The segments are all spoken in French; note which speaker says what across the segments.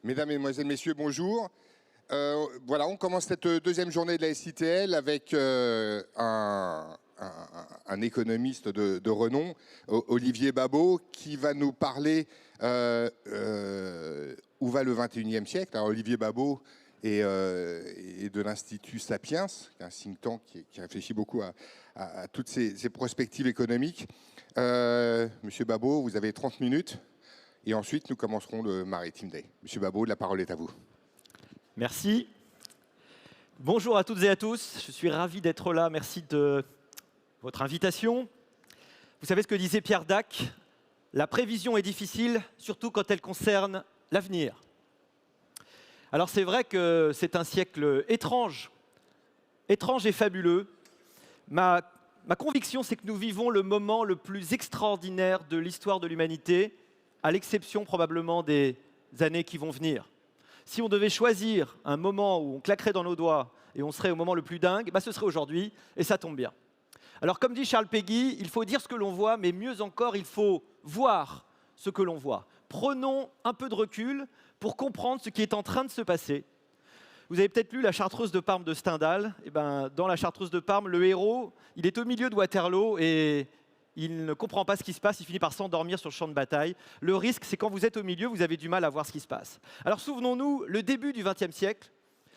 Speaker 1: Mesdames, Mesdemoiselles, Messieurs, bonjour. Voilà, on commence cette deuxième journée de la SITL avec un économiste de renom, Olivier Babot, qui va nous parler où va le 21e siècle. Alors, Olivier Babot est de l'Institut Sapiens, un think tank qui réfléchit beaucoup à toutes ces perspectives économiques. Monsieur Babot, vous avez 30 minutes. Et ensuite, nous commencerons le Maritime Day. Monsieur Babot, la parole est à vous.
Speaker 2: Merci. Bonjour à toutes et à tous. Je suis ravi d'être là. Merci de votre invitation. Vous savez ce que disait Pierre Dac? La prévision est difficile, surtout quand elle concerne l'avenir. Alors c'est vrai que c'est un siècle étrange et fabuleux. Ma conviction, c'est que nous vivons le moment le plus extraordinaire de l'histoire de l'humanité, à l'exception probablement des années qui vont venir. Si on devait choisir un moment où on claquerait dans nos doigts et on serait au moment le plus dingue, ce serait aujourd'hui, et ça tombe bien. Alors comme dit Charles Péguy, il faut dire ce que l'on voit, mais mieux encore, il faut voir ce que l'on voit. Prenons un peu de recul pour comprendre ce qui est en train de se passer. Vous avez peut-être lu La Chartreuse de Parme de Stendhal. Dans La Chartreuse de Parme, le héros, il est au milieu de Waterloo et il ne comprend pas ce qui se passe, il finit par s'endormir sur le champ de bataille. Le risque, c'est quand vous êtes au milieu, vous avez du mal à voir ce qui se passe. Alors souvenons-nous, le début du XXe siècle,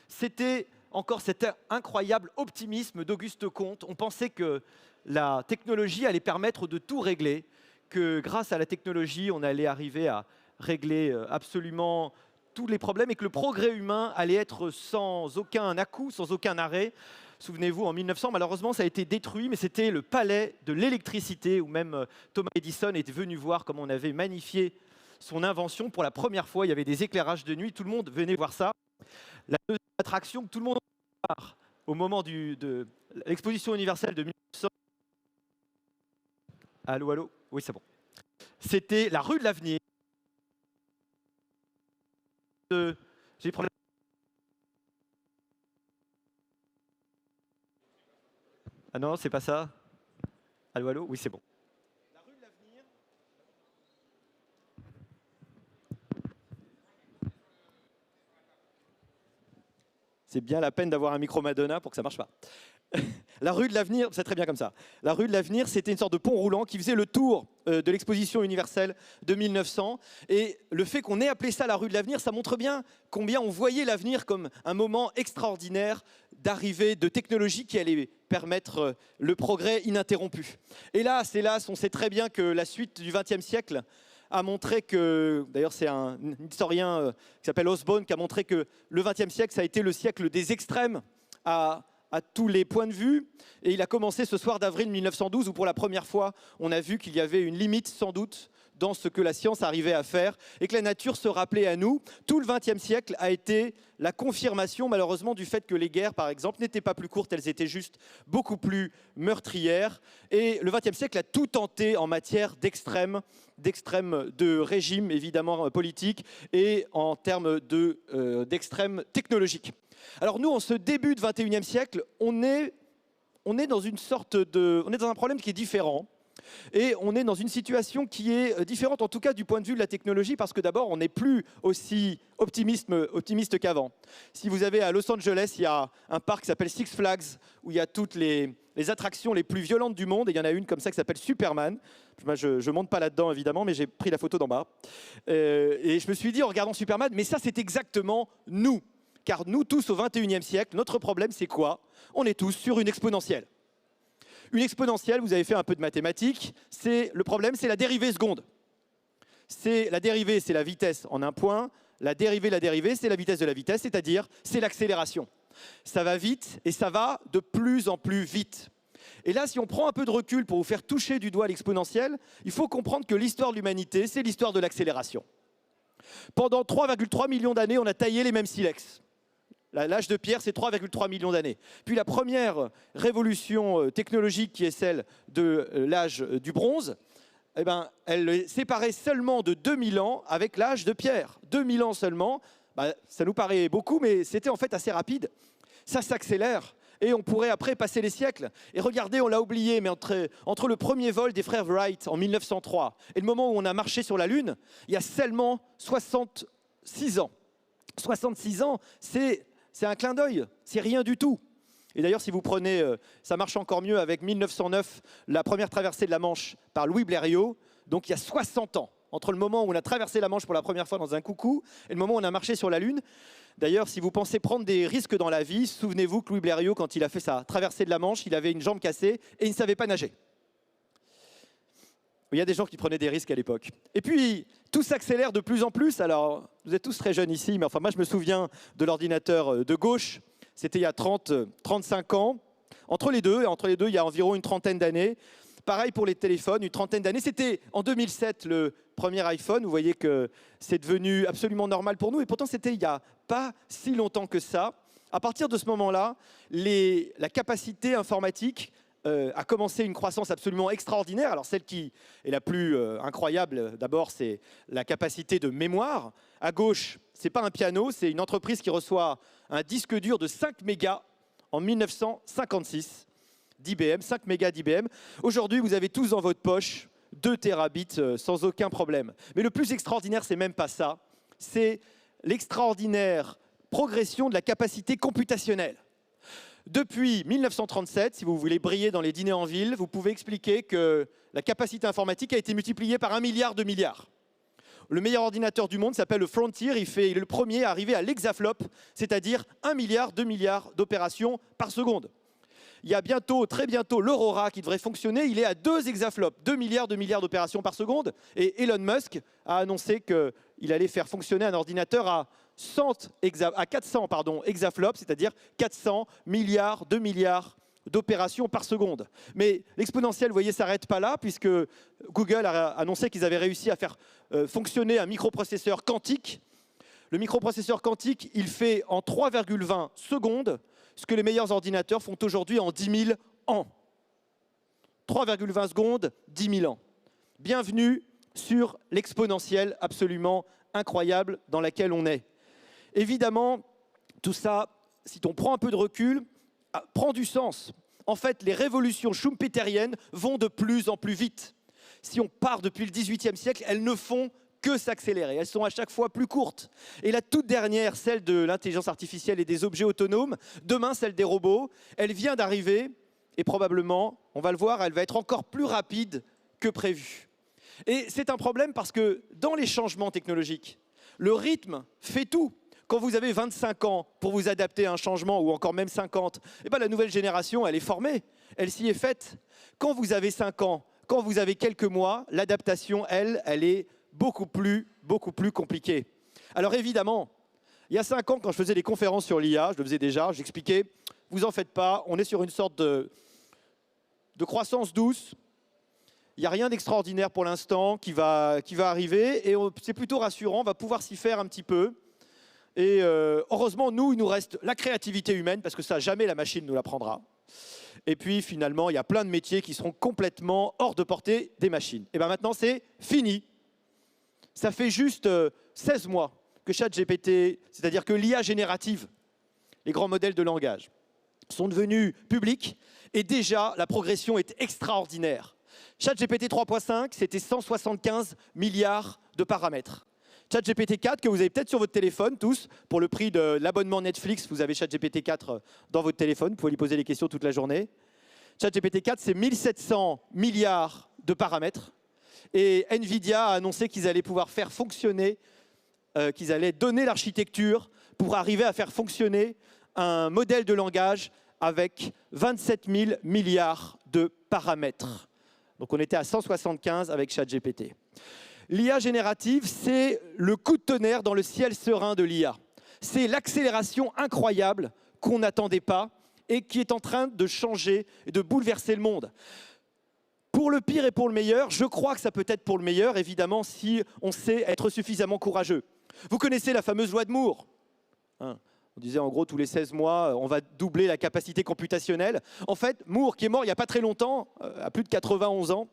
Speaker 2: c'était encore cet incroyable optimisme d'Auguste Comte. On pensait que la technologie allait permettre de tout régler, que grâce à la technologie, on allait arriver à régler absolument tous les problèmes et que le progrès humain allait être sans aucun à-coup, sans aucun arrêt. Souvenez-vous, en 1900, malheureusement, ça a été détruit, mais c'était le palais de l'électricité où même Thomas Edison était venu voir comment on avait magnifié son invention. Pour la première fois, il y avait des éclairages de nuit, tout le monde venait voir ça. La deuxième attraction que tout le monde a vu au moment de l'exposition universelle de 1900... Allô, allô? Oui, c'est bon. C'était la rue de l'Avenir. J'ai des problèmes. Ah non, c'est pas ça. Allô, allô? Oui, c'est bon. La rue de l'Avenir. C'est bien la peine d'avoir un micro Madonna pour que ça marche pas. La rue de l'Avenir, c'est très bien comme ça. La rue de l'Avenir, c'était une sorte de pont roulant qui faisait le tour de l'exposition universelle de 1900. Et le fait qu'on ait appelé ça la rue de l'Avenir, ça montre bien combien on voyait l'avenir comme un moment extraordinaire d'arrivée de technologies qui allaient permettre le progrès ininterrompu. Hélas, on sait très bien que la suite du XXe siècle a montré que, d'ailleurs c'est un historien qui s'appelle Hobsbawm, qui a montré que le XXe siècle, ça a été le siècle des extrêmes à tous les points de vue. Et il a commencé ce soir d'avril 1912 où pour la première fois, on a vu qu'il y avait une limite sans doute dans ce que la science arrivait à faire et que la nature se rappelait à nous. Tout le XXe siècle a été la confirmation malheureusement du fait que les guerres, par exemple, n'étaient pas plus courtes, elles étaient juste beaucoup plus meurtrières. Et le XXe siècle a tout tenté en matière d'extrême de régime évidemment politique et en termes d'extrême technologique. Alors nous, en ce début de XXIe siècle, on est dans un problème qui est différent. Et on est dans une situation qui est différente, en tout cas du point de vue de la technologie, parce que d'abord, on n'est plus aussi optimiste qu'avant. Si vous avez à Los Angeles, il y a un parc qui s'appelle Six Flags, où il y a toutes les attractions les plus violentes du monde, et il y en a une comme ça qui s'appelle Superman. Moi, je ne monte pas là-dedans, évidemment, mais j'ai pris la photo d'en bas. Et je me suis dit, en regardant Superman, mais ça, c'est exactement nous. Car nous tous, au XXIe siècle, notre problème, c'est quoi? On est tous sur une exponentielle. Une exponentielle, vous avez fait un peu de mathématiques, le problème, c'est la dérivée seconde. La dérivée, c'est la vitesse en un point. La dérivée, c'est la vitesse de la vitesse, c'est-à-dire c'est l'accélération. Ça va vite et ça va de plus en plus vite. Et là, si on prend un peu de recul pour vous faire toucher du doigt l'exponentielle, il faut comprendre que l'histoire de l'humanité, c'est l'histoire de l'accélération. Pendant 3,3 millions d'années, on a taillé les mêmes silex. L'âge de pierre, c'est 3,3 millions d'années. Puis la première révolution technologique, qui est celle de l'âge du bronze, elle est séparée seulement de 2000 ans avec l'âge de pierre. 2000 ans seulement, ça nous paraît beaucoup, mais c'était en fait assez rapide. Ça s'accélère. Et on pourrait après passer les siècles. Et regardez, on l'a oublié, mais entre le premier vol des frères Wright en 1903 et le moment où on a marché sur la Lune, il y a seulement 66 ans. 66 ans, c'est un clin d'œil, c'est rien du tout. Et d'ailleurs, si vous prenez, ça marche encore mieux avec 1909, la première traversée de la Manche par Louis Blériot, donc il y a 60 ans, entre le moment où on a traversé la Manche pour la première fois dans un coucou et le moment où on a marché sur la Lune. D'ailleurs, si vous pensez prendre des risques dans la vie, souvenez-vous que Louis Blériot, quand il a fait sa traversée de la Manche, il avait une jambe cassée et il ne savait pas nager. Il y a des gens qui prenaient des risques à l'époque. Et puis, tout s'accélère de plus en plus. Alors, vous êtes tous très jeunes ici, mais enfin, moi, je me souviens de l'ordinateur de gauche. C'était il y a 35 ans. Entre les deux, il y a environ une trentaine d'années. Pareil pour les téléphones, une trentaine d'années. C'était en 2007 le premier iPhone. Vous voyez que c'est devenu absolument normal pour nous. Et pourtant, c'était il n'y a pas si longtemps que ça. À partir de ce moment-là, la capacité informatique a commencé une croissance absolument extraordinaire. Alors celle qui est la plus incroyable, d'abord, c'est la capacité de mémoire. À gauche, ce n'est pas un piano, c'est une entreprise qui reçoit un disque dur de 5 mégas en 1956 d'IBM, 5 mégas d'IBM. Aujourd'hui, vous avez tous dans votre poche 2 terabits sans aucun problème. Mais le plus extraordinaire, c'est même pas ça. C'est l'extraordinaire progression de la capacité computationnelle. Depuis 1937, si vous voulez briller dans les dîners en ville, vous pouvez expliquer que la capacité informatique a été multipliée par 1 milliard de milliards. Le meilleur ordinateur du monde s'appelle le Frontier, il est le premier à arriver à l'hexaflop, c'est-à-dire 1 milliard, 2 milliards d'opérations par seconde. Il y a bientôt, très bientôt, l'Aurora qui devrait fonctionner, il est à 2 hexaflops, 2 milliards d'opérations par seconde. Et Elon Musk a annoncé qu'il allait faire fonctionner un ordinateur à 400 hexaflops, c'est-à-dire 400 milliards, 2 milliards d'opérations par seconde. Mais l'exponentielle, vous voyez, s'arrête pas là, puisque Google a annoncé qu'ils avaient réussi à faire fonctionner un microprocesseur quantique. Le microprocesseur quantique, il fait en 3,20 secondes ce que les meilleurs ordinateurs font aujourd'hui en 10 000 ans. 3,20 secondes, 10 000 ans. Bienvenue sur l'exponentielle absolument incroyable dans laquelle on est. Évidemment, tout ça, si on prend un peu de recul, prend du sens. En fait, les révolutions schumpeteriennes vont de plus en plus vite. Si on part depuis le XVIIIe siècle, elles ne font que s'accélérer. Elles sont à chaque fois plus courtes. Et la toute dernière, celle de l'intelligence artificielle et des objets autonomes, demain, celle des robots, elle vient d'arriver et probablement, on va le voir, elle va être encore plus rapide que prévu. Et c'est un problème parce que dans les changements technologiques, le rythme fait tout. Quand vous avez 25 ans pour vous adapter à un changement, ou encore même 50, eh ben la nouvelle génération, elle est formée, elle s'y est faite. Quand vous avez 5 ans, quand vous avez quelques mois, l'adaptation, elle est beaucoup plus compliquée. Alors évidemment, il y a 5 ans, quand je faisais des conférences sur l'IA, je le faisais déjà, j'expliquais, vous en faites pas, on est sur une sorte de croissance douce. Il n'y a rien d'extraordinaire pour l'instant qui va arriver, et c'est plutôt rassurant, on va pouvoir s'y faire un petit peu. Et heureusement, il nous reste la créativité humaine, parce que ça, jamais la machine nous l'apprendra. Et puis finalement, il y a plein de métiers qui seront complètement hors de portée des machines. Et bien maintenant, c'est fini. Ça fait juste 16 mois que ChatGPT, c'est-à-dire que l'IA générative, les grands modèles de langage, sont devenus publics, et déjà, la progression est extraordinaire. ChatGPT 3.5, c'était 175 milliards de paramètres. ChatGPT 4, que vous avez peut-être sur votre téléphone tous, pour le prix de l'abonnement Netflix, vous avez ChatGPT 4 dans votre téléphone, vous pouvez lui poser des questions toute la journée. ChatGPT 4, c'est 1700 milliards de paramètres. Et Nvidia a annoncé qu'ils allaient pouvoir faire fonctionner, qu'ils allaient donner l'architecture pour arriver à faire fonctionner un modèle de langage avec 27 000 milliards de paramètres. Donc on était à 175 avec ChatGPT. L'IA générative, c'est le coup de tonnerre dans le ciel serein de l'IA. C'est l'accélération incroyable qu'on n'attendait pas et qui est en train de changer et de bouleverser le monde. Pour le pire et pour le meilleur, je crois que ça peut être pour le meilleur, évidemment, si on sait être suffisamment courageux. Vous connaissez la fameuse loi de Moore, hein? On disait en gros tous les 16 mois, on va doubler la capacité computationnelle. En fait, Moore, qui est mort il n'y a pas très longtemps, à plus de 91 ans,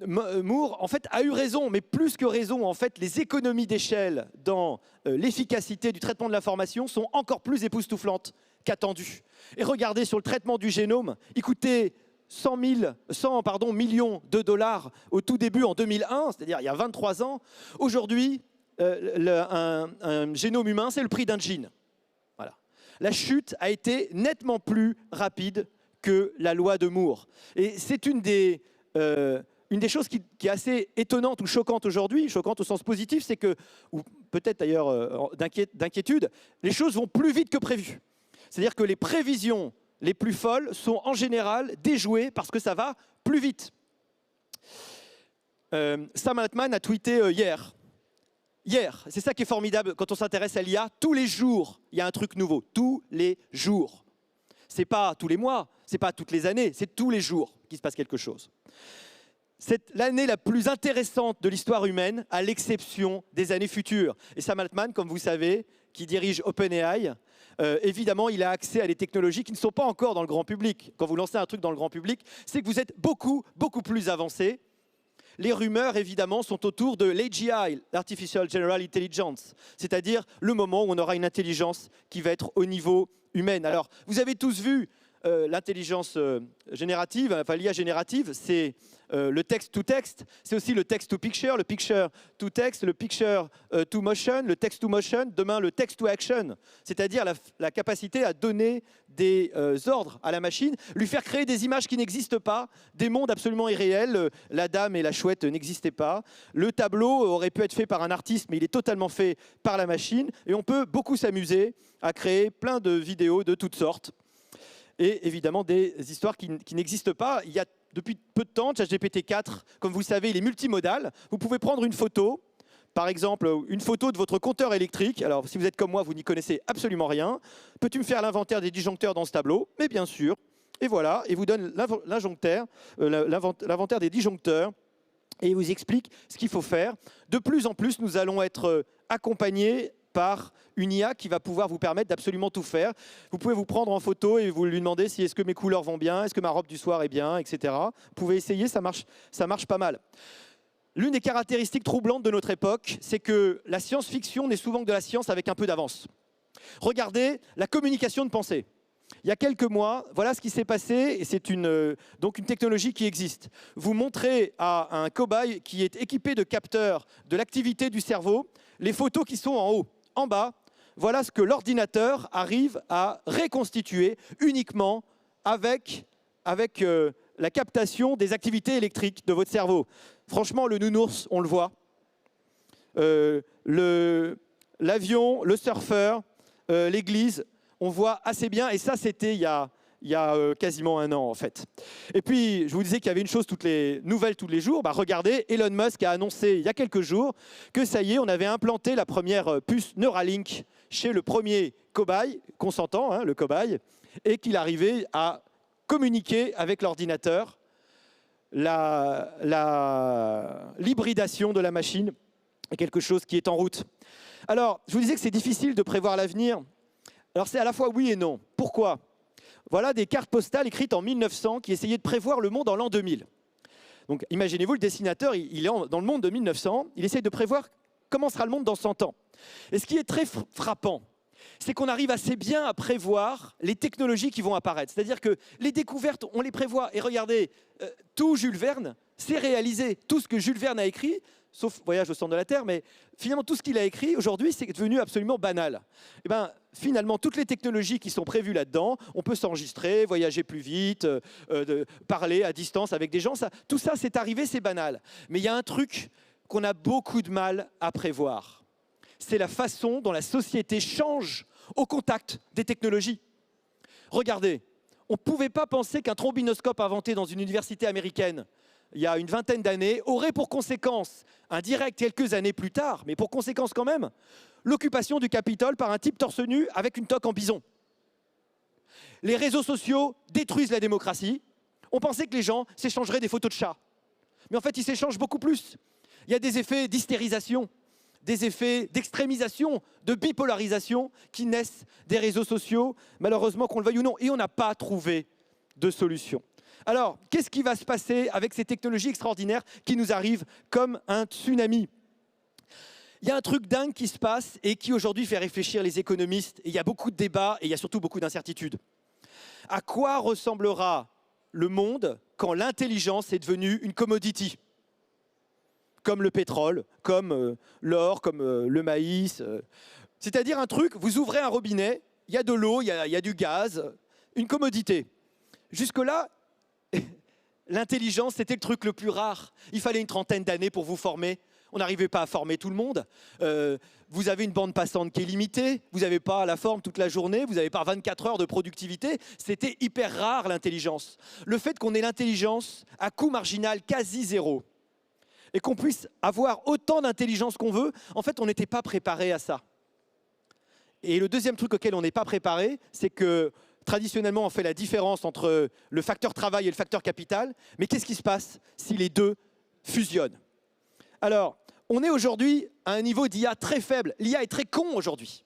Speaker 2: Moore, en fait, a eu raison, mais plus que raison, en fait, les économies d'échelle dans l'efficacité du traitement de l'information sont encore plus époustouflantes qu'attendues. Et regardez, sur le traitement du génome, il coûtait 100 millions de dollars au tout début, en 2001, c'est-à-dire il y a 23 ans. Aujourd'hui, un génome humain, c'est le prix d'un jean. Voilà. La chute a été nettement plus rapide que la loi de Moore. Et c'est une des choses qui est assez étonnante ou choquante aujourd'hui, choquante au sens positif, c'est que, ou peut-être d'ailleurs d'inquiétude, les choses vont plus vite que prévu. C'est-à-dire que les prévisions les plus folles sont en général déjouées parce que ça va plus vite. Sam Altman a tweeté hier. Hier, c'est ça qui est formidable quand on s'intéresse à l'IA. Tous les jours, il y a un truc nouveau. Tous les jours. C'est pas tous les mois, c'est pas toutes les années, c'est tous les jours qu'il se passe quelque chose. C'est l'année la plus intéressante de l'histoire humaine, à l'exception des années futures. Et Sam Altman, comme vous savez, qui dirige OpenAI, évidemment, il a accès à des technologies qui ne sont pas encore dans le grand public. Quand vous lancez un truc dans le grand public, c'est que vous êtes beaucoup, beaucoup plus avancé. Les rumeurs, évidemment, sont autour de l'AGI, l'Artificial General Intelligence, c'est-à-dire le moment où on aura une intelligence qui va être au niveau humain. Alors, vous avez tous vu l'intelligence générative, enfin l'IA générative, c'est le text-to-text, c'est aussi le text-to-picture, le picture-to-text, le picture-to-motion, le text-to-motion, demain le text-to-action, c'est-à-dire la capacité à donner des ordres à la machine, lui faire créer des images qui n'existent pas, des mondes absolument irréels, la dame et la chouette n'existaient pas, le tableau aurait pu être fait par un artiste, mais il est totalement fait par la machine, et on peut beaucoup s'amuser à créer plein de vidéos de toutes sortes. Et évidemment des histoires qui n'existent pas. Il y a depuis peu de temps, ChatGPT 4, comme vous le savez, il est multimodal. Vous pouvez prendre une photo, par exemple une photo de votre compteur électrique. Alors si vous êtes comme moi, vous n'y connaissez absolument rien. Peux-tu me faire l'inventaire des disjoncteurs dans ce tableau? Mais bien sûr. Et voilà, et vous donne l'inventaire des disjoncteurs et il vous explique ce qu'il faut faire. De plus en plus, nous allons être accompagnés par une IA qui va pouvoir vous permettre d'absolument tout faire. Vous pouvez vous prendre en photo et vous lui demander si est-ce que mes couleurs vont bien, est-ce que ma robe du soir est bien, etc. Vous pouvez essayer, ça marche pas mal. L'une des caractéristiques troublantes de notre époque, c'est que la science-fiction n'est souvent que de la science avec un peu d'avance. Regardez la communication de pensée. Il y a quelques mois, voilà ce qui s'est passé, et c'est donc une technologie qui existe. Vous montrez à un cobaye qui est équipé de capteurs de l'activité du cerveau les photos qui sont en haut. En bas, voilà ce que l'ordinateur arrive à reconstituer uniquement avec la captation des activités électriques de votre cerveau. Franchement, le nounours, on le voit. L'avion, le surfeur, l'église, on voit assez bien. Et ça, c'était il y a quasiment un an, en fait. Et puis, je vous disais qu'il y avait une chose nouvelle tous les jours. Regardez, Elon Musk a annoncé il y a quelques jours que ça y est, on avait implanté la première puce Neuralink chez le premier cobaye, consentant, hein, le cobaye, et qu'il arrivait à communiquer avec l'ordinateur. L'hybridation de la machine est quelque chose qui est en route. Alors, je vous disais que c'est difficile de prévoir l'avenir. Alors, c'est à la fois oui et non. Pourquoi ? Voilà des cartes postales écrites en 1900 qui essayaient de prévoir le monde en l'an 2000. Donc, imaginez-vous, le dessinateur, il est dans le monde de 1900, il essaye de prévoir comment sera le monde dans 100 ans. Et ce qui est très frappant, c'est qu'on arrive assez bien à prévoir les technologies qui vont apparaître. C'est-à-dire que les découvertes, on les prévoit. Et regardez, tout Jules Verne, c'est réalisé. Tout ce que Jules Verne a écrit, sauf Voyage au centre de la Terre, mais finalement tout ce qu'il a écrit, aujourd'hui, c'est devenu absolument banal. Et bien, finalement, toutes les technologies qui sont prévues là-dedans, on peut s'enregistrer, voyager plus vite, parler à distance avec des gens, tout ça, c'est arrivé, c'est banal. Mais il y a un truc qu'on a beaucoup de mal à prévoir. C'est la façon dont la société change au contact des technologies. Regardez, on ne pouvait pas penser qu'un trombinoscope inventé dans une université américaine il y a une vingtaine d'années aurait pour conséquence, indirecte quelques années plus tard, mais pour conséquence quand même, l'occupation du Capitole par un type torse nu avec une toque en bison. Les réseaux sociaux détruisent la démocratie. On pensait que les gens s'échangeraient des photos de chats. Mais en fait, ils s'échangent beaucoup plus. Il y a des effets d'hystérisation, des effets d'extrémisation, de bipolarisation qui naissent des réseaux sociaux, malheureusement qu'on le veuille ou non. Et on n'a pas trouvé de solution. Alors, qu'est-ce qui va se passer avec ces technologies extraordinaires qui nous arrivent comme un tsunami ? Il y a un truc dingue qui se passe et qui aujourd'hui fait réfléchir les économistes. Et il y a beaucoup de débats et il y a surtout beaucoup d'incertitudes. À quoi ressemblera le monde quand l'intelligence est devenue une commodity ? comme le pétrole, comme l'or, comme le maïs. C'est-à-dire un truc, vous ouvrez un robinet, il y a de l'eau, il y a du gaz, une commodité. Jusque-là, l'intelligence, c'était le truc le plus rare. Il fallait une trentaine d'années pour vous former. On n'arrivait pas à former tout le monde. Vous avez une bande passante qui est limitée. Vous n'avez pas la forme toute la journée. Vous n'avez pas 24 heures de productivité. C'était hyper rare, l'intelligence. Le fait qu'on ait l'intelligence à coût marginal quasi zéro et qu'on puisse avoir autant d'intelligence qu'on veut, en fait, on n'était pas préparé à ça. Et le deuxième truc auquel on n'est pas préparé, c'est que traditionnellement, on fait la différence entre le facteur travail et le facteur capital. Mais qu'est-ce qui se passe si les deux fusionnent? Alors, on est aujourd'hui à un niveau d'IA très faible. L'IA est très con aujourd'hui.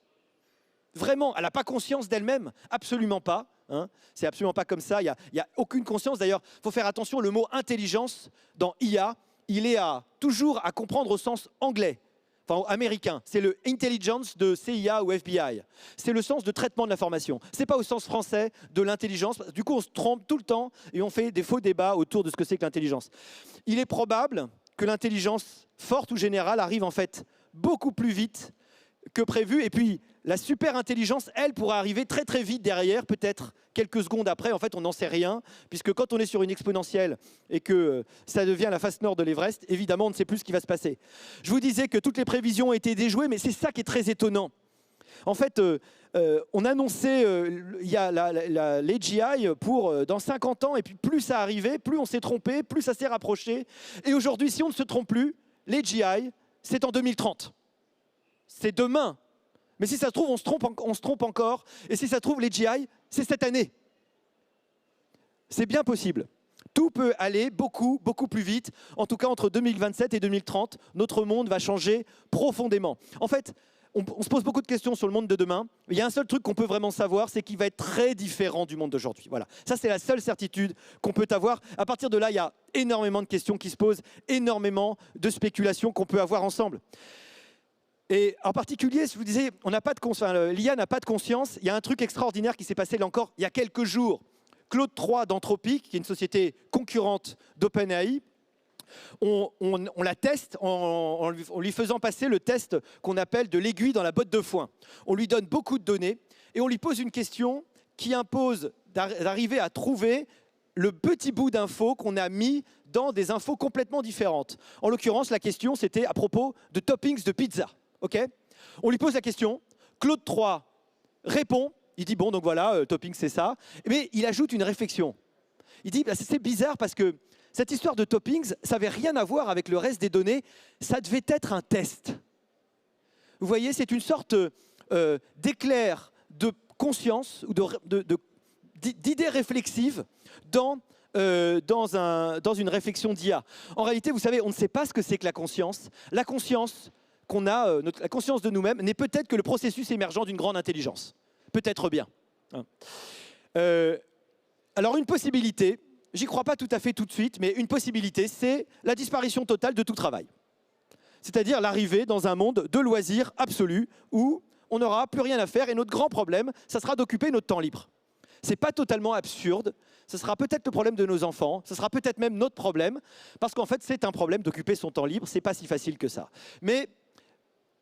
Speaker 2: Vraiment, elle n'a pas conscience d'elle-même, absolument pas. Hein. C'est absolument pas comme ça, il n'y a aucune conscience. D'ailleurs, il faut faire attention, le mot intelligence dans IA, il est toujours à comprendre au sens anglais, enfin américain. C'est le intelligence de CIA ou FBI. C'est le sens de traitement de l'information. Ce n'est pas au sens français de l'intelligence. Du coup, on se trompe tout le temps et on fait des faux débats autour de ce que c'est que l'intelligence. Il est probable que l'intelligence forte ou générale arrive en fait beaucoup plus vite que prévu. Et puis, la super intelligence, elle, pourra arriver très très vite derrière, peut-être quelques secondes après. En fait, on n'en sait rien, puisque quand on est sur une exponentielle et que ça devient la face nord de l'Everest, évidemment, on ne sait plus ce qui va se passer. Je vous disais que toutes les prévisions ont été déjouées, mais c'est ça qui est très étonnant. En fait, on annonçait il y a l'AGI pour dans 50 ans, et puis plus ça arrivait, plus on s'est trompé, plus ça s'est rapproché. Et aujourd'hui, si on ne se trompe plus, l'AGI, c'est en 2030. C'est demain. Mais si ça se trouve, on se trompe encore. Et si ça se trouve, l'AGI, c'est cette année. C'est bien possible. Tout peut aller beaucoup, beaucoup plus vite. En tout cas, entre 2027 et 2030, notre monde va changer profondément. En fait, on se pose beaucoup de questions sur le monde de demain. Il y a un seul truc qu'on peut vraiment savoir, c'est qu'il va être très différent du monde d'aujourd'hui. Voilà. Ça, c'est la seule certitude qu'on peut avoir. À partir de là, il y a énormément de questions qui se posent, énormément de spéculations qu'on peut avoir ensemble. Et en particulier, je vous disais, l'IA n'a pas de conscience. Il y a un truc extraordinaire qui s'est passé là encore il y a quelques jours. Claude 3 d'Anthropic, qui est une société concurrente d'OpenAI, on la teste en lui faisant passer le test qu'on appelle de l'aiguille dans la botte de foin. On lui donne beaucoup de données et on lui pose une question qui impose d'arriver à trouver le petit bout d'infos qu'on a mis dans des infos complètement différentes. En l'occurrence, la question, c'était à propos de toppings de pizza. Okay, on lui pose la question, Claude 3 répond, il dit bon donc voilà, topping c'est ça, mais il ajoute une réflexion. Il dit bah, c'est bizarre parce que cette histoire de toppings, ça n'avait rien à voir avec le reste des données, ça devait être un test. Vous voyez, c'est une sorte d'éclair de conscience ou d'idée réflexive dans une réflexion d'IA. En réalité, vous savez, on ne sait pas ce que c'est que la conscience. La conscience qu'on a, la conscience de nous-mêmes, n'est peut-être que le processus émergent d'une grande intelligence. Peut-être bien. Alors une possibilité, j'y crois pas tout à fait tout de suite, mais une possibilité, c'est la disparition totale de tout travail. C'est-à-dire l'arrivée dans un monde de loisirs absolu où on n'aura plus rien à faire et notre grand problème, ça sera d'occuper notre temps libre. Ce n'est pas totalement absurde, ce sera peut-être le problème de nos enfants, ce sera peut-être même notre problème, parce qu'en fait c'est un problème d'occuper son temps libre, c'est pas si facile que ça. Mais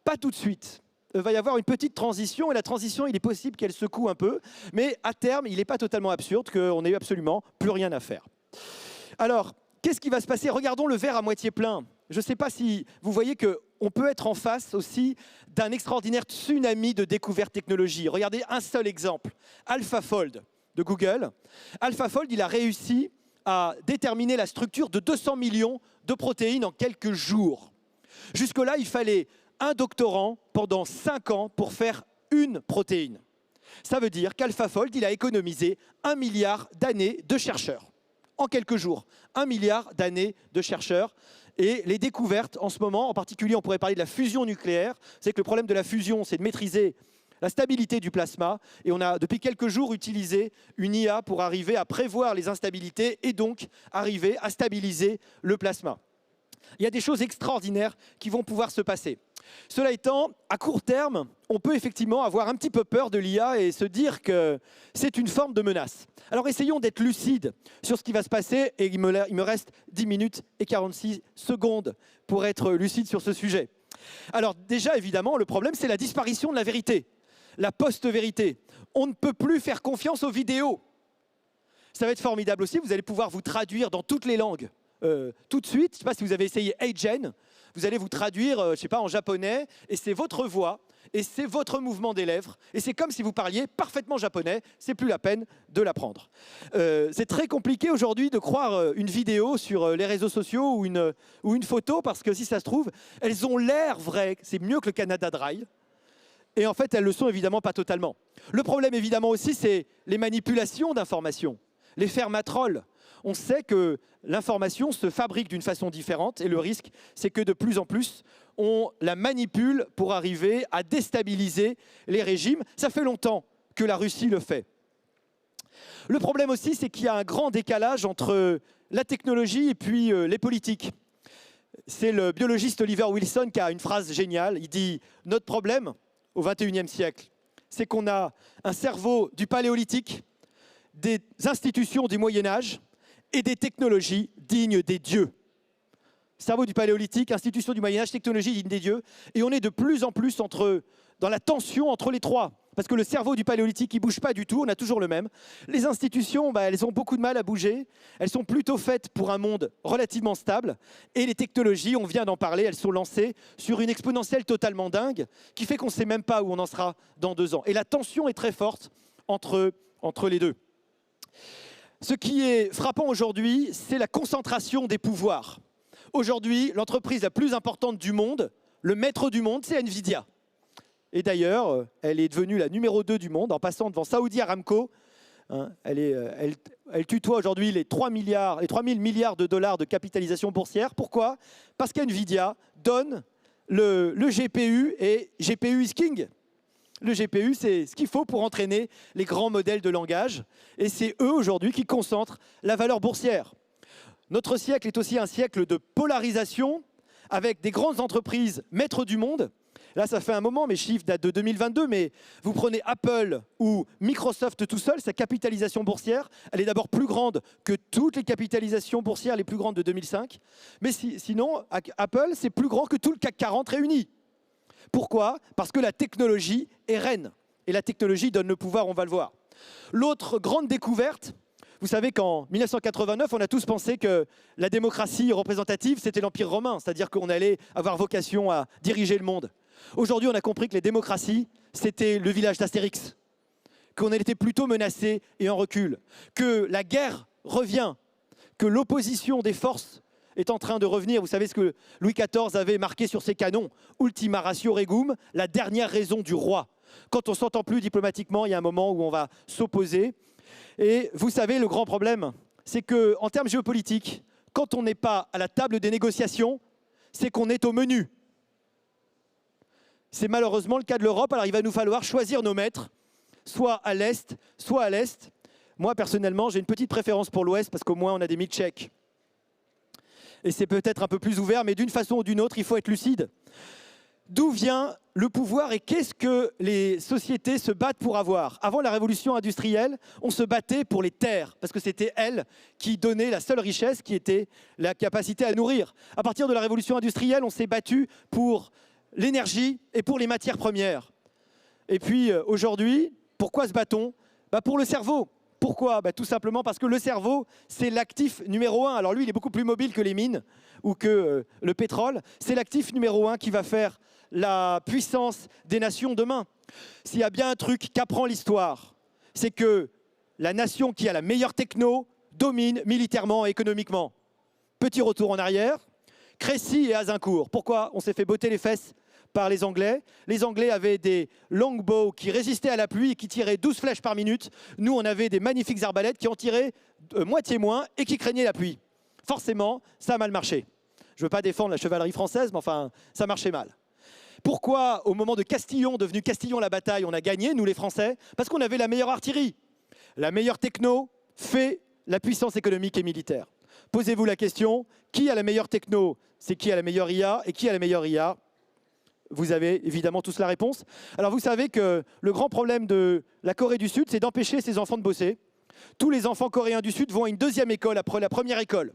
Speaker 2: pas tout de suite. Il va y avoir une petite transition, et la transition, il est possible qu'elle secoue un peu, mais à terme, il n'est pas totalement absurde qu'on n'ait absolument plus rien à faire. Alors, qu'est-ce qui va se passer? Regardons le verre à moitié plein. Je ne sais pas si vous voyez qu'on peut être en face aussi d'un extraordinaire tsunami de découvertes technologiques. Regardez un seul exemple, AlphaFold de Google. AlphaFold, il a réussi à déterminer la structure de 200 millions de protéines en quelques jours. Jusque-là, il fallait un doctorant pendant 5 ans pour faire une protéine. Ça veut dire qu'AlphaFold, il a économisé 1 milliard d'années de chercheurs. En quelques jours, 1 milliard d'années de chercheurs. Et les découvertes en ce moment, en particulier, on pourrait parler de la fusion nucléaire. C'est que le problème de la fusion, c'est de maîtriser la stabilité du plasma. Et on a, depuis quelques jours, utilisé une IA pour arriver à prévoir les instabilités et donc arriver à stabiliser le plasma. Il y a des choses extraordinaires qui vont pouvoir se passer. Cela étant, à court terme, on peut effectivement avoir un petit peu peur de l'IA et se dire que c'est une forme de menace. Alors essayons d'être lucides sur ce qui va se passer et il me reste 10 minutes et 46 secondes pour être lucide sur ce sujet. Alors déjà, évidemment, le problème, c'est la disparition de la vérité, la post-vérité. On ne peut plus faire confiance aux vidéos. Ça va être formidable aussi, vous allez pouvoir vous traduire dans toutes les langues. Tout de suite, je ne sais pas si vous avez essayé HeyGen, vous allez vous traduire, je ne sais pas, en japonais, et c'est votre voix, et c'est votre mouvement des lèvres, et c'est comme si vous parliez parfaitement japonais, c'est plus la peine de l'apprendre. C'est très compliqué aujourd'hui de croire une vidéo sur les réseaux sociaux ou une photo, parce que si ça se trouve, elles ont l'air vraies, c'est mieux que le Canada Dry, et en fait, elles ne le sont évidemment pas totalement. Le problème évidemment aussi, c'est les manipulations d'informations, les fermatrolls. On sait que l'information se fabrique d'une façon différente et le risque, c'est que de plus en plus, on la manipule pour arriver à déstabiliser les régimes. Ça fait longtemps que la Russie le fait. Le problème aussi, c'est qu'il y a un grand décalage entre la technologie et puis les politiques. C'est le biologiste Oliver Wilson qui a une phrase géniale. Il dit « Notre problème au XXIe siècle, c'est qu'on a un cerveau du paléolithique, des institutions du Moyen-Âge, et des technologies dignes des dieux. » Cerveau du paléolithique, institution du Moyen-Âge, technologie digne des dieux. Et on est de plus en plus dans la tension entre les trois. Parce que le cerveau du paléolithique, il ne bouge pas du tout, on a toujours le même. Les institutions, elles ont beaucoup de mal à bouger. Elles sont plutôt faites pour un monde relativement stable. Et les technologies, on vient d'en parler, elles sont lancées sur une exponentielle totalement dingue, qui fait qu'on ne sait même pas où on en sera dans 2 ans. Et la tension est très forte entre les deux. Ce qui est frappant aujourd'hui, c'est la concentration des pouvoirs. Aujourd'hui, l'entreprise la plus importante du monde, le maître du monde, c'est Nvidia. Et d'ailleurs, elle est devenue la numéro 2 du monde en passant devant Saudi Aramco. Elle tutoie aujourd'hui les 3 000 milliards de dollars de capitalisation boursière. Pourquoi? Parce qu'Nvidia donne le GPU et GPU is king. Le GPU, c'est ce qu'il faut pour entraîner les grands modèles de langage. Et c'est eux, aujourd'hui, qui concentrent la valeur boursière. Notre siècle est aussi un siècle de polarisation avec des grandes entreprises maîtres du monde. Là, ça fait un moment, mes chiffres datent de 2022, mais vous prenez Apple ou Microsoft tout seul, sa capitalisation boursière, elle est d'abord plus grande que toutes les capitalisations boursières les plus grandes de 2005. Mais sinon, Apple, c'est plus grand que tout le CAC 40 réuni. Pourquoi? Parce que la technologie est reine. Et la technologie donne le pouvoir, on va le voir. L'autre grande découverte, vous savez qu'en 1989, on a tous pensé que la démocratie représentative, c'était l'Empire romain, c'est-à-dire qu'on allait avoir vocation à diriger le monde. Aujourd'hui, on a compris que les démocraties, c'était le village d'Astérix, qu'on était plutôt menacé et en recul, que la guerre revient, que l'opposition des forces est en train de revenir. Vous savez ce que Louis XIV avait marqué sur ses canons, Ultima ratio regum, la dernière raison du roi. Quand on ne s'entend plus diplomatiquement, il y a un moment où on va s'opposer. Et vous savez, le grand problème, c'est qu'en termes géopolitiques, quand on n'est pas à la table des négociations, c'est qu'on est au menu. C'est malheureusement le cas de l'Europe. Alors il va nous falloir choisir nos maîtres, soit à l'Est, soit à l'Est. Moi, personnellement, j'ai une petite préférence pour l'Ouest parce qu'au moins, on a des milkshakes. Et c'est peut-être un peu plus ouvert, mais d'une façon ou d'une autre, il faut être lucide. D'où vient le pouvoir et qu'est-ce que les sociétés se battent pour avoir? Avant la révolution industrielle, on se battait pour les terres, parce que c'était elles qui donnaient la seule richesse qui était la capacité à nourrir. À partir de la révolution industrielle, on s'est battu pour l'énergie et pour les matières premières. Et puis aujourd'hui, pourquoi se bat-on? Pour le cerveau. Pourquoi? Tout simplement parce que le cerveau, c'est l'actif numéro 1. Alors lui, il est beaucoup plus mobile que les mines ou que le pétrole. C'est l'actif numéro 1 qui va faire la puissance des nations demain. S'il y a bien un truc qu'apprend l'histoire, c'est que la nation qui a la meilleure techno domine militairement et économiquement. Petit retour en arrière, Crécy et Azincourt. Pourquoi on s'est fait botter les fesses par les Anglais? Les Anglais avaient des longbows qui résistaient à la pluie et qui tiraient 12 flèches par minute. Nous, on avait des magnifiques arbalètes qui en tiraient moitié moins et qui craignaient la pluie. Forcément, ça a mal marché. Je ne veux pas défendre la chevalerie française, mais enfin, ça marchait mal. Pourquoi, au moment de Castillon, devenu Castillon la bataille, on a gagné, nous les Français? Parce qu'on avait la meilleure artillerie. La meilleure techno fait la puissance économique et militaire. Posez-vous la question, qui a la meilleure techno? C'est qui a la meilleure IA? Et qui a la meilleure IA? Vous avez évidemment tous la réponse. Alors vous savez que le grand problème de la Corée du Sud, c'est d'empêcher ses enfants de bosser. Tous les enfants coréens du Sud vont à une deuxième école après la première école.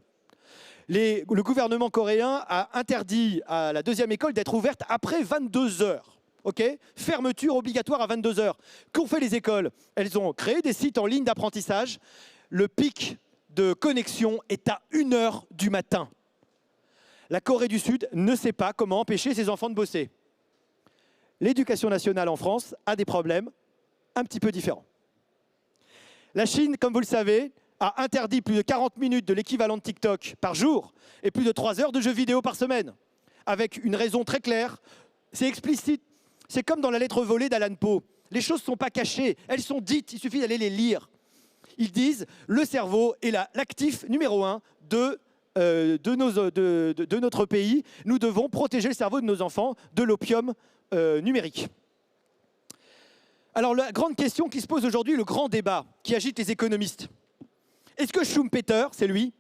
Speaker 2: Le gouvernement coréen a interdit à la deuxième école d'être ouverte après 22 heures. Fermeture obligatoire à 22 heures. Qu'ont fait les écoles? Elles ont créé des sites en ligne d'apprentissage. Le pic de connexion est à 1 heure du matin. La Corée du Sud ne sait pas comment empêcher ses enfants de bosser. L'éducation nationale en France a des problèmes un petit peu différents. La Chine, comme vous le savez, a interdit plus de 40 minutes de l'équivalent de TikTok par jour et plus de 3 heures de jeux vidéo par semaine, avec une raison très claire. C'est explicite. C'est comme dans la lettre volée d'Alan Poe. Les choses ne sont pas cachées, elles sont dites, il suffit d'aller les lire. Ils disent le cerveau est l'actif numéro 1 de notre pays. Nous devons protéger le cerveau de nos enfants de l'opium numérique. Alors la grande question qui se pose aujourd'hui, le grand débat qui agite les économistes. Est-ce que Schumpeter, c'est lui?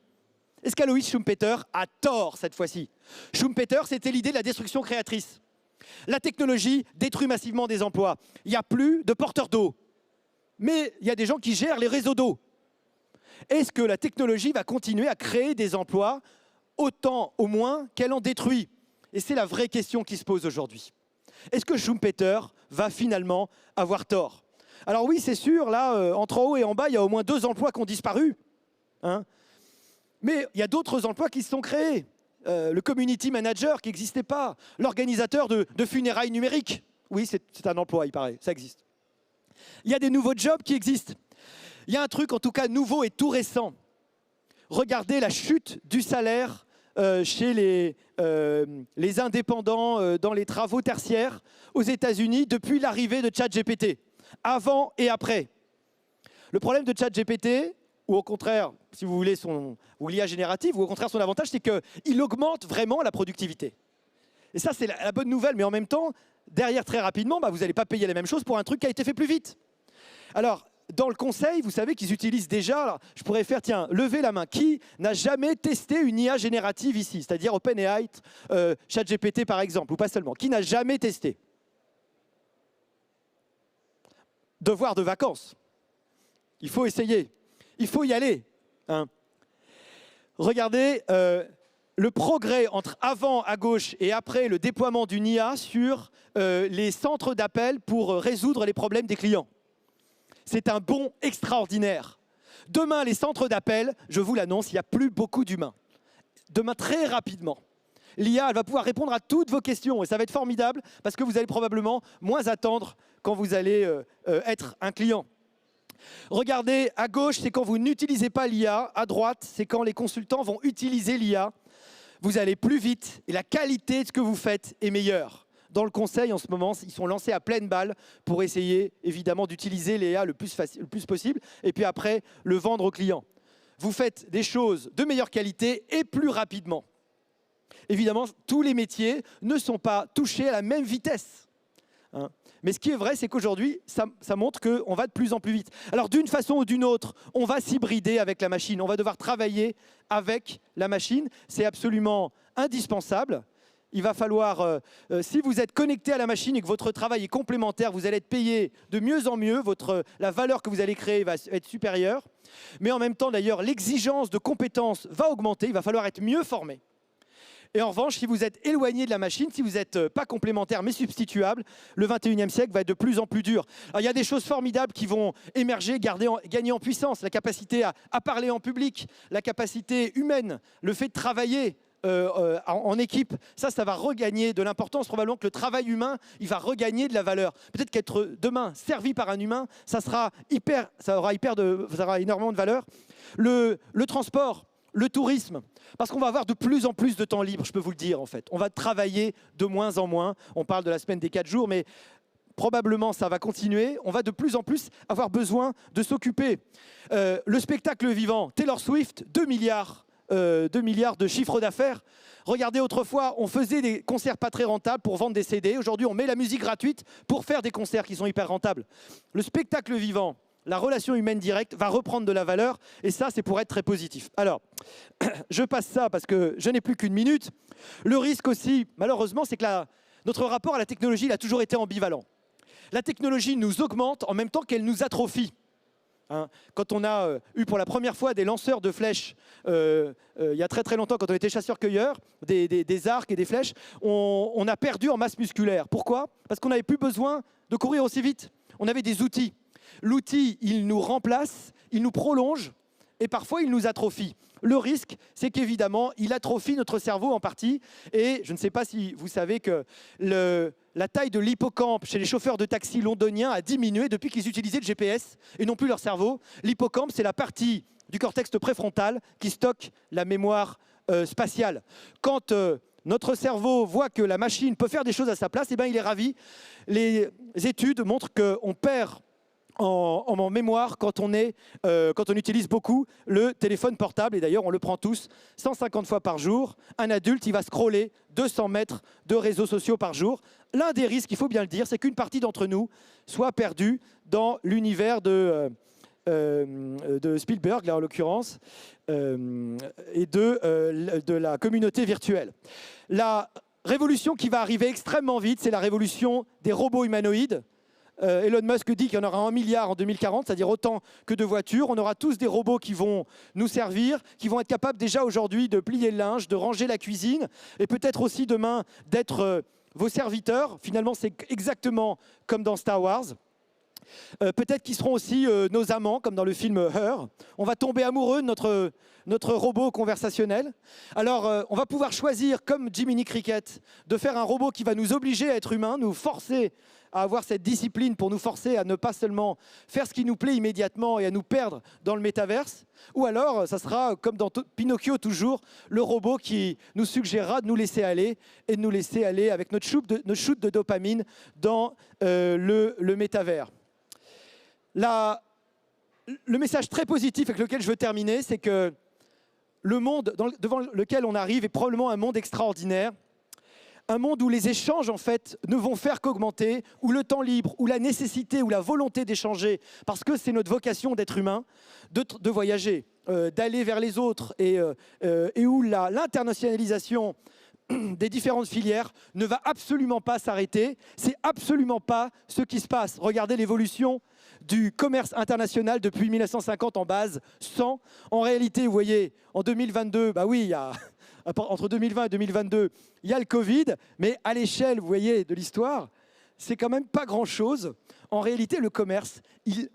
Speaker 2: Est-ce qu'Alois Schumpeter a tort cette fois-ci? Schumpeter, c'était l'idée de la destruction créatrice. La technologie détruit massivement des emplois. Il n'y a plus de porteurs d'eau. Mais il y a des gens qui gèrent les réseaux d'eau. Est-ce que la technologie va continuer à créer des emplois autant au moins qu'elle en détruit? Et c'est la vraie question qui se pose aujourd'hui. Est-ce que Schumpeter va finalement avoir tort? Alors oui, c'est sûr, là, entre en haut et en bas, il y a au moins 2 emplois qui ont disparu. Mais il y a d'autres emplois qui se sont créés. Le community manager qui n'existait pas. L'organisateur de funérailles numériques. Oui, c'est un emploi, il paraît, ça existe. Il y a des nouveaux jobs qui existent. Il y a un truc, en tout cas, nouveau et tout récent. Regardez la chute du salaire chez les indépendants dans les travaux tertiaires aux États-Unis depuis l'arrivée de ChatGPT, avant et après. Le problème de ChatGPT, ou au contraire, si vous voulez, ou l'IA générative, ou au contraire son avantage, c'est qu'il augmente vraiment la productivité. Et ça, c'est la bonne nouvelle, mais en même temps, derrière, très rapidement, vous n'allez pas payer la même chose pour un truc qui a été fait plus vite. Alors, dans le conseil, vous savez qu'ils utilisent déjà, alors, je pourrais faire, tiens, levez la main, qui n'a jamais testé une IA générative ici, c'est-à-dire OpenAI, ChatGPT par exemple, ou pas seulement, qui n'a jamais testé? Devoir de vacances. Il faut essayer, il faut y aller. Regardez le progrès entre avant à gauche et après le déploiement d'une IA sur les centres d'appel pour résoudre les problèmes des clients. C'est un bond extraordinaire. Demain, les centres d'appel, je vous l'annonce, il n'y a plus beaucoup d'humains. Demain, très rapidement, l'IA elle va pouvoir répondre à toutes vos questions et ça va être formidable parce que vous allez probablement moins attendre quand vous allez être un client. Regardez, à gauche, c'est quand vous n'utilisez pas l'IA. À droite, c'est quand les consultants vont utiliser l'IA. Vous allez plus vite et la qualité de ce que vous faites est meilleure. Dans le conseil, en ce moment, ils sont lancés à pleine balle pour essayer, évidemment, d'utiliser l'IA le plus possible et puis après, le vendre aux clients. Vous faites des choses de meilleure qualité et plus rapidement. Évidemment, tous les métiers ne sont pas touchés à la même vitesse. Mais ce qui est vrai, c'est qu'aujourd'hui, ça montre qu'on va de plus en plus vite. Alors d'une façon ou d'une autre, on va s'hybrider avec la machine. On va devoir travailler avec la machine. C'est absolument indispensable. Il va falloir, si vous êtes connecté à la machine et que votre travail est complémentaire, vous allez être payé de mieux en mieux. La valeur que vous allez créer va être supérieure. Mais en même temps, d'ailleurs, l'exigence de compétences va augmenter. Il va falloir être mieux formé. Et en revanche, si vous êtes éloigné de la machine, si vous n'êtes pas complémentaire mais substituable, le 21e siècle va être de plus en plus dur. Alors, il y a des choses formidables qui vont émerger, gagner en puissance. La capacité à parler en public, la capacité humaine, le fait de travailler en équipe, ça va regagner de l'importance. Probablement que le travail humain, il va regagner de la valeur. Peut-être qu'être demain servi par un humain, ça aura énormément de valeur. Le transport, le tourisme, parce qu'on va avoir de plus en plus de temps libre, je peux vous le dire en fait. On va travailler de moins en moins. On parle de la semaine des 4 jours, mais probablement ça va continuer. On va de plus en plus avoir besoin de s'occuper. Le spectacle vivant, Taylor Swift, 2 milliards de chiffre d'affaires. Regardez, autrefois, on faisait des concerts pas très rentables pour vendre des CD. Aujourd'hui, on met la musique gratuite pour faire des concerts qui sont hyper rentables. Le spectacle vivant, la relation humaine directe va reprendre de la valeur. Et ça, c'est pour être très positif. Alors, je passe ça parce que je n'ai plus qu'une minute. Le risque aussi, malheureusement, c'est que notre rapport à la technologie il a toujours été ambivalent. La technologie nous augmente en même temps qu'elle nous atrophie. Quand on a eu pour la première fois des lanceurs de flèches, il y a très très longtemps, quand on était chasseurs-cueilleurs, des arcs et des flèches, on a perdu en masse musculaire. Pourquoi? Parce qu'on n'avait plus besoin de courir aussi vite. On avait des outils. L'outil, il nous remplace, il nous prolonge et parfois il nous atrophie. Le risque, c'est qu'évidemment, il atrophie notre cerveau en partie. Et je ne sais pas si vous savez que la taille de l'hippocampe chez les chauffeurs de taxi londoniens a diminué depuis qu'ils utilisaient le GPS et non plus leur cerveau. L'hippocampe, c'est la partie du cortex préfrontal qui stocke la mémoire spatiale. Quand notre cerveau voit que la machine peut faire des choses à sa place, eh bien, il est ravi. Les études montrent qu'on perd en mémoire quand on utilise beaucoup le téléphone portable. Et d'ailleurs, on le prend tous 150 fois par jour. Un adulte, il va scroller 200 mètres de réseaux sociaux par jour. L'un des risques, il faut bien le dire, c'est qu'une partie d'entre nous soit perdue dans l'univers de Spielberg, là en l'occurrence, et de la communauté virtuelle. La révolution qui va arriver extrêmement vite, c'est la révolution des robots humanoïdes. Elon Musk dit qu'il y en aura 1 milliard en 2040, c'est-à-dire autant que de voitures. On aura tous des robots qui vont nous servir, qui vont être capables déjà aujourd'hui de plier le linge, de ranger la cuisine, et peut-être aussi demain d'être vos serviteurs. Finalement, c'est exactement comme dans Star Wars. Peut-être qu'ils seront aussi nos amants, comme dans le film Her. On va tomber amoureux de notre robot conversationnel. Alors, on va pouvoir choisir, comme Jiminy Cricket, de faire un robot qui va nous obliger à être humains, nous forcer à avoir cette discipline pour nous forcer à ne pas seulement faire ce qui nous plaît immédiatement et à nous perdre dans le métaverse. Ou alors, ça sera, comme dans Pinocchio toujours, le robot qui nous suggérera de nous laisser aller et de nous laisser aller avec notre shoot de dopamine dans le métavers. Le message très positif avec lequel je veux terminer, c'est que le monde devant lequel on arrive est probablement un monde extraordinaire. Un monde où les échanges, en fait, ne vont faire qu'augmenter, où le temps libre, où la nécessité, où la volonté d'échanger, parce que c'est notre vocation d'être humain, de voyager, d'aller vers les autres, et où l'internationalisation des différentes filières ne va absolument pas s'arrêter. C'est absolument pas ce qui se passe. Regardez l'évolution du commerce international depuis 1950 en base 100. En réalité, vous voyez, en 2022, bah oui, entre 2020 et 2022, il y a le Covid, mais à l'échelle, vous voyez, de l'histoire, c'est quand même pas grand-chose. En réalité, le commerce, il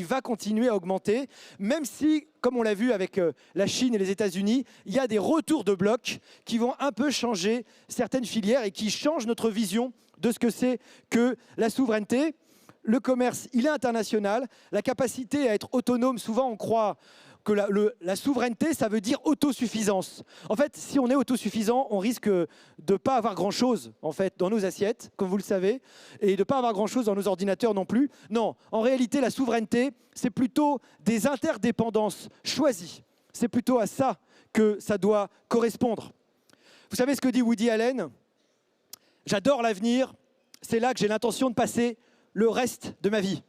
Speaker 2: va continuer à augmenter, même si, comme on l'a vu avec la Chine et les États-Unis, il y a des retours de blocs qui vont un peu changer certaines filières et qui changent notre vision de ce que c'est que la souveraineté. Le commerce, il est international. La capacité à être autonome, souvent on croit que la souveraineté, ça veut dire autosuffisance. En fait, si on est autosuffisant, on risque de ne pas avoir grand-chose en fait, dans nos assiettes, comme vous le savez, et de ne pas avoir grand-chose dans nos ordinateurs non plus. Non, en réalité, la souveraineté, c'est plutôt des interdépendances choisies. C'est plutôt à ça que ça doit correspondre. Vous savez ce que dit Woody Allen? J'adore l'avenir, c'est là que j'ai l'intention de passer le reste de ma vie.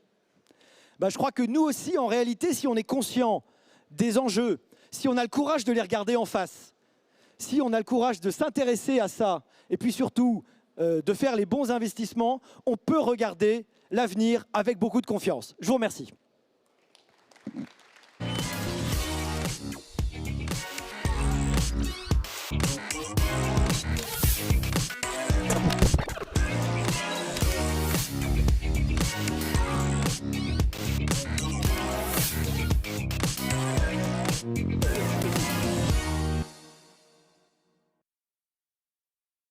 Speaker 2: Ben, je crois que nous aussi, en réalité, si on est conscient des enjeux, si on a le courage de les regarder en face, si on a le courage de s'intéresser à ça, et puis surtout de faire les bons investissements, on peut regarder l'avenir avec beaucoup de confiance. Je vous remercie.